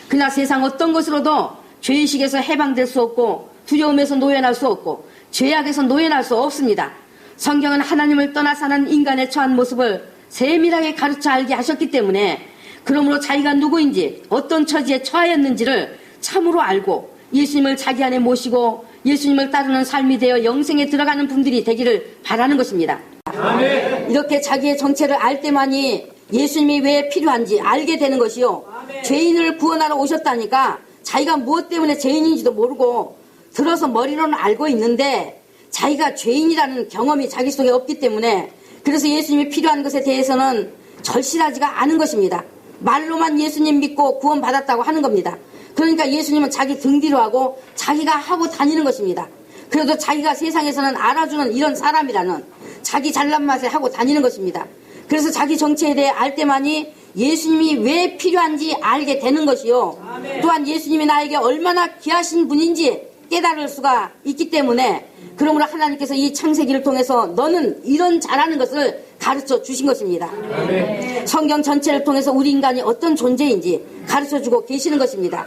그러나 세상 어떤 것으로도 죄의식에서 해방될 수 없고 두려움에서 노연할 수 없고 죄악에서 노연할 수 없습니다. 성경은 하나님을 떠나 사는 인간의 처한 모습을 세밀하게 가르쳐 알게 하셨기 때문에, 그러므로 자기가 누구인지 어떤 처지에 처하였는지를 참으로 알고 예수님을 자기 안에 모시고 예수님을 따르는 삶이 되어 영생에 들어가는 분들이 되기를 바라는 것입니다. 아멘. 이렇게 자기의 정체를 알 때만이 예수님이 왜 필요한지 알게 되는 것이요. 아멘. 죄인을 구원하러 오셨다니까 자기가 무엇 때문에 죄인인지도 모르고 들어서 머리로는 알고 있는데 자기가 죄인이라는 경험이 자기 속에 없기 때문에, 그래서 예수님이 필요한 것에 대해서는 절실하지가 않은 것입니다. 말로만 예수님 믿고 구원받았다고 하는 겁니다. 그러니까 예수님은 자기 등 뒤로 하고 자기가 하고 다니는 것입니다. 그래도 자기가 세상에서는 알아주는 이런 사람이라는 자기 잘난 맛에 하고 다니는 것입니다. 그래서 자기 정체에 대해 알 때만이 예수님이 왜 필요한지 알게 되는 것이요. 아멘. 또한 예수님이 나에게 얼마나 귀하신 분인지 깨달을 수가 있기 때문에, 그러므로 하나님께서 이 창세기를 통해서 너는 이런 잘하는 것을 가르쳐 주신 것입니다. 아멘. 성경 전체를 통해서 우리 인간이 어떤 존재인지 가르쳐 주고 계시는 것입니다.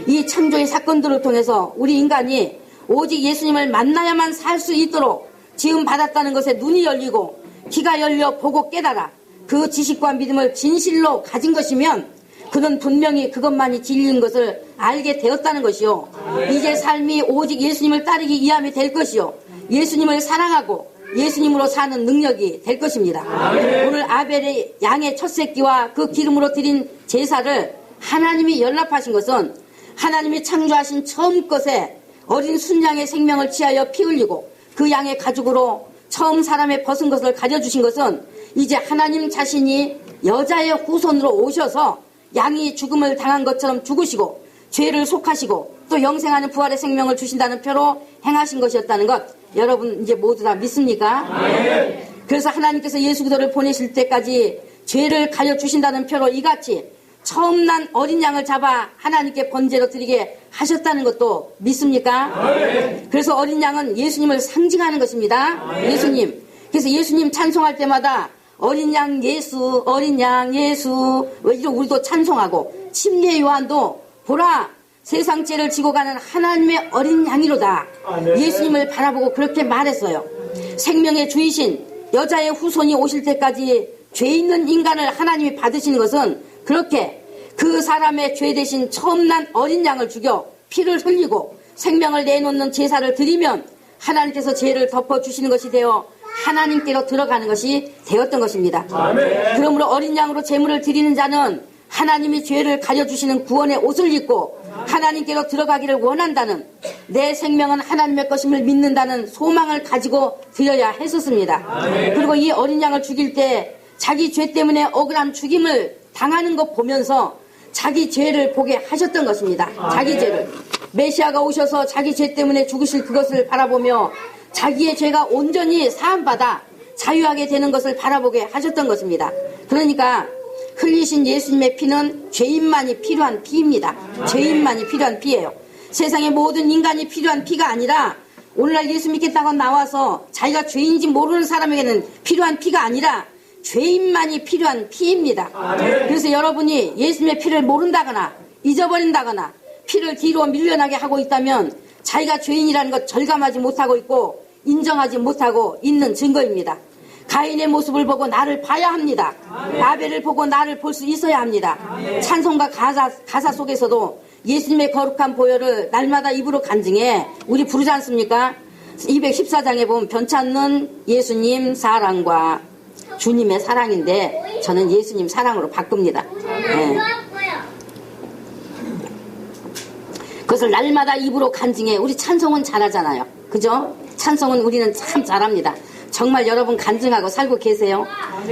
이 창조의 사건들을 통해서 우리 인간이 오직 예수님을 만나야만 살 수 있도록 지음 받았다는 것에 눈이 열리고 귀가 열려 보고 깨달아 그 지식과 믿음을 진실로 가진 것이면, 그는 분명히 그것만이 진리인 것을 알게 되었다는 것이요. 이제 삶이 오직 예수님을 따르기 위함이 될 것이요. 예수님을 사랑하고 예수님으로 사는 능력이 될 것입니다. 오늘 아벨의 양의 첫 새끼와 그 기름으로 드린 제사를 하나님이 연락하신 것은 하나님이 창조하신 처음 것에 어린 순양의 생명을 취하여 피 흘리고 그 양의 가죽으로 처음 사람의 벗은 것을 가려주신 것은 이제 하나님 자신이 여자의 후손으로 오셔서 양이 죽음을 당한 것처럼 죽으시고 죄를 속하시고 또 영생하는 부활의 생명을 주신다는 표로 행하신 것이었다는 것, 여러분 이제 모두 다 믿습니까? 그래서 하나님께서 예수 그리스도를 보내실 때까지 죄를 가려 주신다는 표로 이같이 처음 난 어린 양을 잡아 하나님께 번제로 드리게 하셨다는 것도 믿습니까? 그래서 어린 양은 예수님을 상징하는 것입니다. 예수님. 그래서 예수님 찬송할 때마다 어린 양 예수, 어린 양 예수, 이런 우리도 찬송하고, 침례 요한도 보라 세상 죄를 지고 가는 하나님의 어린 양이로다. 예수님을 바라보고 그렇게 말했어요. 생명의 주이신 여자의 후손이 오실 때까지 죄 있는 인간을 하나님이 받으시는 것은 그렇게 그 사람의 죄 대신 처음 난 어린 양을 죽여 피를 흘리고 생명을 내놓는 제사를 드리면 하나님께서 죄를 덮어주시는 것이 되어 하나님께로 들어가는 것이 되었던 것입니다. 그러므로 어린 양으로 제물을 드리는 자는 하나님이 죄를 가려주시는 구원의 옷을 입고 하나님께로 들어가기를 원한다는, 내 생명은 하나님의 것임을 믿는다는 소망을 가지고 드려야 했었습니다. 그리고 이 어린 양을 죽일 때 자기 죄 때문에 억울한 죽임을 당하는 것 보면서 자기 죄를 보게 하셨던 것입니다. 자기 죄를. 메시아가 오셔서 자기 죄 때문에 죽으실 그것을 바라보며 자기의 죄가 온전히 사함받아 자유하게 되는 것을 바라보게 하셨던 것입니다. 그러니까 흘리신 예수님의 피는 죄인만이 필요한 피입니다. 죄인만이 필요한 피예요. 세상의 모든 인간이 필요한 피가 아니라 오늘날 예수 믿겠다고 나와서 자기가 죄인지 모르는 사람에게는 필요한 피가 아니라 죄인만이 필요한 피입니다. 그래서 여러분이 예수님의 피를 모른다거나 잊어버린다거나 피를 뒤로 밀려나게 하고 있다면 자기가 죄인이라는 것 절감하지 못하고 있고 인정하지 못하고 있는 증거입니다. 가인의 모습을 보고 나를 봐야 합니다. 아벨을 보고 나를 볼 수 있어야 합니다. 찬송가 가사 속에서도 예수님의 거룩한 보혈을 날마다 입으로 간증해 우리 부르지 않습니까? 214장에 보면 변찮는 예수님 사랑과 주님의 사랑인데 저는 예수님 사랑으로 바꿉니다. 네. 그것을 날마다 입으로 간증해. 우리 찬송은 잘하잖아요. 그죠? 찬송은 우리는 참 잘합니다. 정말 여러분 간증하고 살고 계세요?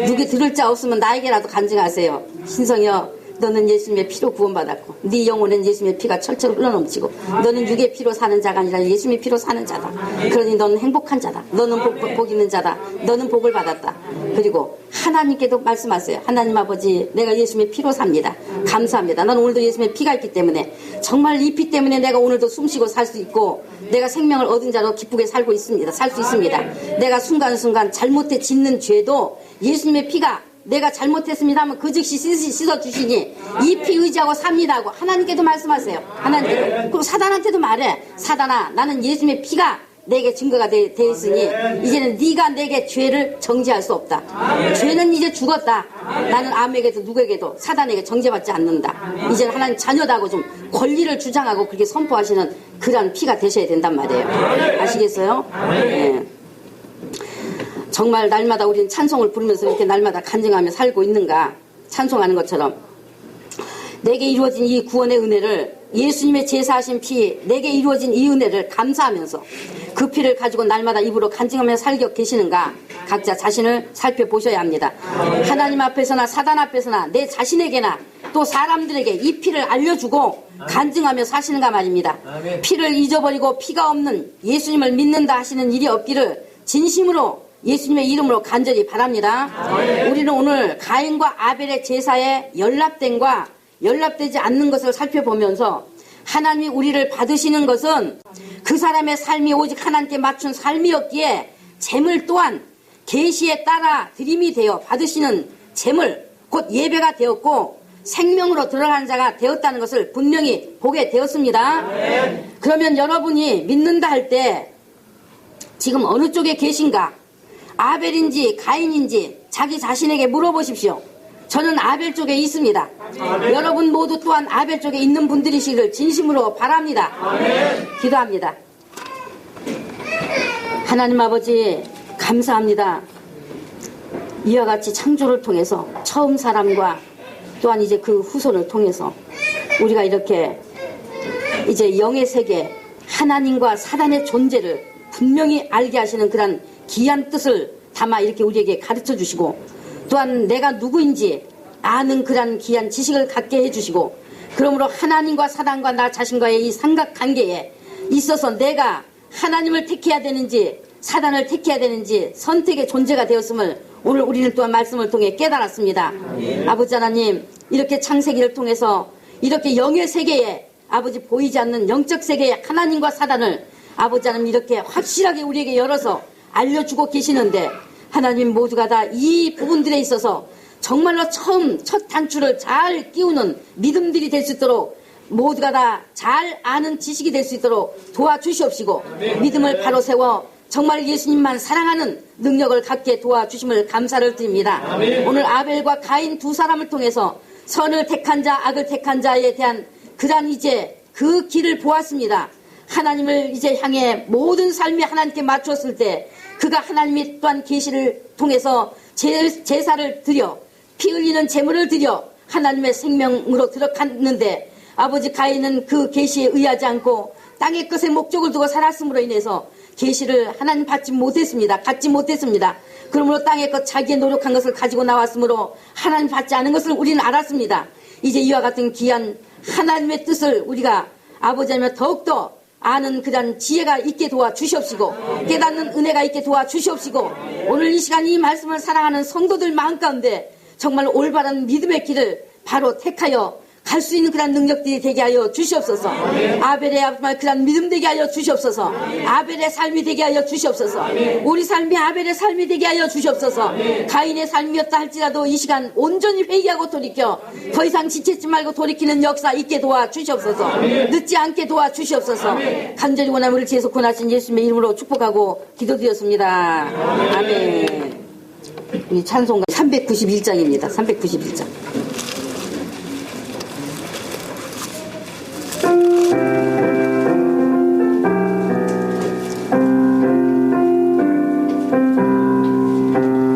누구 들을 자 없으면 나에게라도 간증하세요. 신성이여, 너는 예수님의 피로 구원받았고 네 영혼은 예수님의 피가 철철 흘러넘치고 너는 육의 피로 사는 자가 아니라 예수님의 피로 사는 자다. 그러니 너는 행복한 자다. 너는 복 있는 자다. 너는 복을 받았다. 그리고 하나님께도 말씀하세요. 하나님 아버지, 내가 예수님의 피로 삽니다. 감사합니다. 난 오늘도 예수님의 피가 있기 때문에 정말 이 피 때문에 내가 오늘도 숨쉬고 살 수 있고 내가 생명을 얻은 자로 기쁘게 살고 있습니다. 살 수 있습니다. 내가 순간순간 잘못해 짓는 죄도 예수님의 피가 내가 잘못했습니다 하면 그 즉시 씻어주시니 이 피 의지하고 삽니다 하고 하나님께도 말씀하세요. 하나님께도. 그리고 사단한테도 말해. 사단아, 나는 예수님의 피가 내게 증거가 돼 있으니 이제는 네가 내게 죄를 정죄할 수 없다. 죄는 이제 죽었다. 나는 아무에게도 누구에게도 사단에게 정죄받지 않는다. 이제는 하나님 자녀다고 좀 권리를 주장하고 그렇게 선포하시는 그런 피가 되셔야 된단 말이에요. 아시겠어요? 네. 정말 날마다 우리는 찬송을 부르면서 이렇게 날마다 간증하며 살고 있는가? 찬송하는 것처럼 내게 이루어진 이 구원의 은혜를, 예수님의 제사하신 피, 내게 이루어진 이 은혜를 감사하면서 그 피를 가지고 날마다 입으로 간증하며 살고 계시는가? 각자 자신을 살펴보셔야 합니다. 하나님 앞에서나 사단 앞에서나 내 자신에게나 또 사람들에게 이 피를 알려주고 간증하며 사시는가 말입니다. 피를 잊어버리고 피가 없는 예수님을 믿는다 하시는 일이 없기를 진심으로 예수님의 이름으로 간절히 바랍니다. 우리는 오늘 가인과 아벨의 제사에 연락된과 연락되지 않는 것을 살펴보면서 하나님이 우리를 받으시는 것은 그 사람의 삶이 오직 하나님께 맞춘 삶이었기에 제물 또한 계시에 따라 드림이 되어 받으시는 제물, 곧 예배가 되었고 생명으로 들어가는 자가 되었다는 것을 분명히 보게 되었습니다. 그러면 여러분이 믿는다 할 때 지금 어느 쪽에 계신가? 아벨인지 가인인지 자기 자신에게 물어보십시오. 저는 아벨 쪽에 있습니다. 여러분 모두 또한 아벨 쪽에 있는 분들이시기를 진심으로 바랍니다. 기도합니다. 하나님 아버지 감사합니다. 이와 같이 창조를 통해서 처음 사람과 또한 이제 그 후손을 통해서 우리가 이렇게 이제 영의 세계 하나님과 사단의 존재를 분명히 알게 하시는 그런 귀한 뜻을 담아 이렇게 우리에게 가르쳐 주시고 또한 내가 누구인지 아는 그런 귀한 지식을 갖게 해주시고 그러므로 하나님과 사단과 나 자신과의 이 삼각관계에 있어서 내가 하나님을 택해야 되는지 사단을 택해야 되는지 선택의 존재가 되었음을 오늘 우리는 또한 말씀을 통해 깨달았습니다. 아버지 하나님 이렇게 창세기를 통해서 이렇게 영의 세계에 아버지 보이지 않는 영적 세계의 하나님과 사단을 아버지 하나님 이렇게 확실하게 우리에게 열어서 알려주고 계시는데 하나님 모두가 다 이 부분들에 있어서 정말로 첫 단추를 잘 끼우는 믿음들이 될 수 있도록 모두가 다 잘 아는 지식이 될 수 있도록 도와주시옵시고 믿음을 바로 세워 정말 예수님만 사랑하는 능력을 갖게 도와주심을 감사를 드립니다. 오늘 아벨과 가인 두 사람을 통해서 선을 택한 자 악을 택한 자에 대한 그런 이제 그 길을 보았습니다. 하나님을 이제 향해 모든 삶이 하나님께 맞추었을 때 그가 하나님이 또한 계시를 통해서 제사를 드려 피 흘리는 제물을 드려 하나님의 생명으로 들어갔는데 아버지 가인은 그 계시에 의하지 않고 땅의 것에 목적을 두고 살았음으로 인해서 계시를 하나님 받지 못했습니다. 갖지 못했습니다. 그러므로 땅의 것 자기의 노력한 것을 가지고 나왔으므로 하나님 받지 않은 것을 우리는 알았습니다. 이제 이와 같은 귀한 하나님의 뜻을 우리가 아버지 하나님 더욱더 아는 그런 지혜가 있게 도와주시옵시고 깨닫는 은혜가 있게 도와주시옵시고 오늘 이 시간 이 말씀을 사랑하는 성도들 마음 가운데 정말 올바른 믿음의 길을 바로 택하여 갈 수 있는 그런 능력들이 되게 하여 주시옵소서. 아벨의 그런 믿음 되게 하여 주시옵소서. 아벨의 삶이 되게 하여 주시옵소서. 우리 삶이 아벨의 삶이 되게 하여 주시옵소서. 가인의 삶이었다 할지라도 이 시간 온전히 회개하고 돌이켜 더 이상 지체지 말고 돌이키는 역사 있게 도와주시옵소서. 늦지 않게 도와주시옵소서. 간절히 원함을 우리 지에서 권하신 예수님의 이름으로 축복하고 기도드렸습니다. 아멘. 이 찬송가 391장입니다. 391장.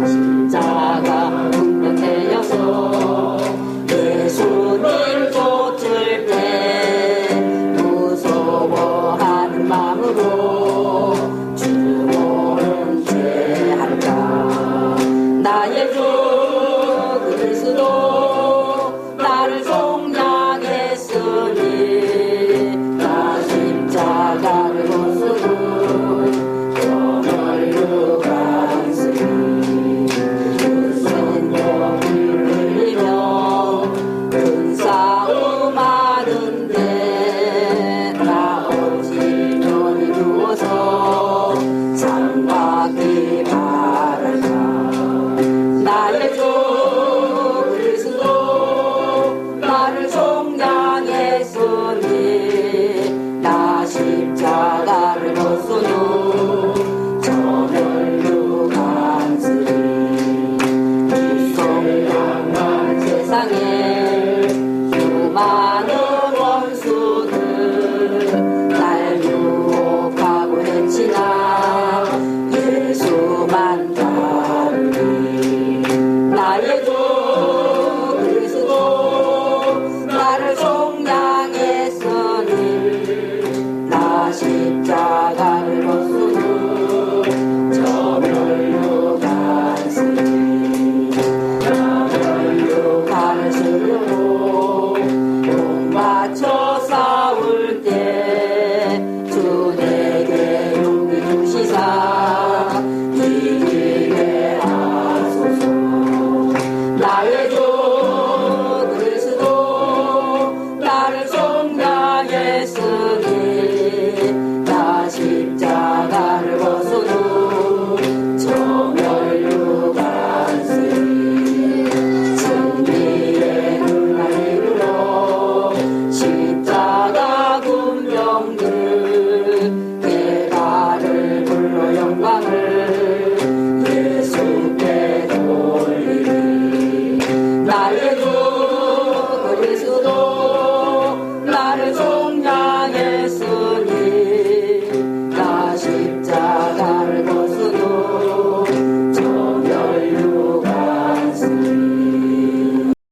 십자가 분명되어서 예수님 쫓을 때 무서워하는 마음으로 주 모른 채 할까 나의 주 그리스도 나를 속량했으니 나 십자가를 벗으고 정을 누갔으니 그 생명을 흘리며 큰 싸움 하는데 나 오직 편히 누워서 상받기 바랄까 나의 주 그리스도 나를 속량했으니 나 십자가를 벗으노 저를 누갔으니 이 성령한 세상에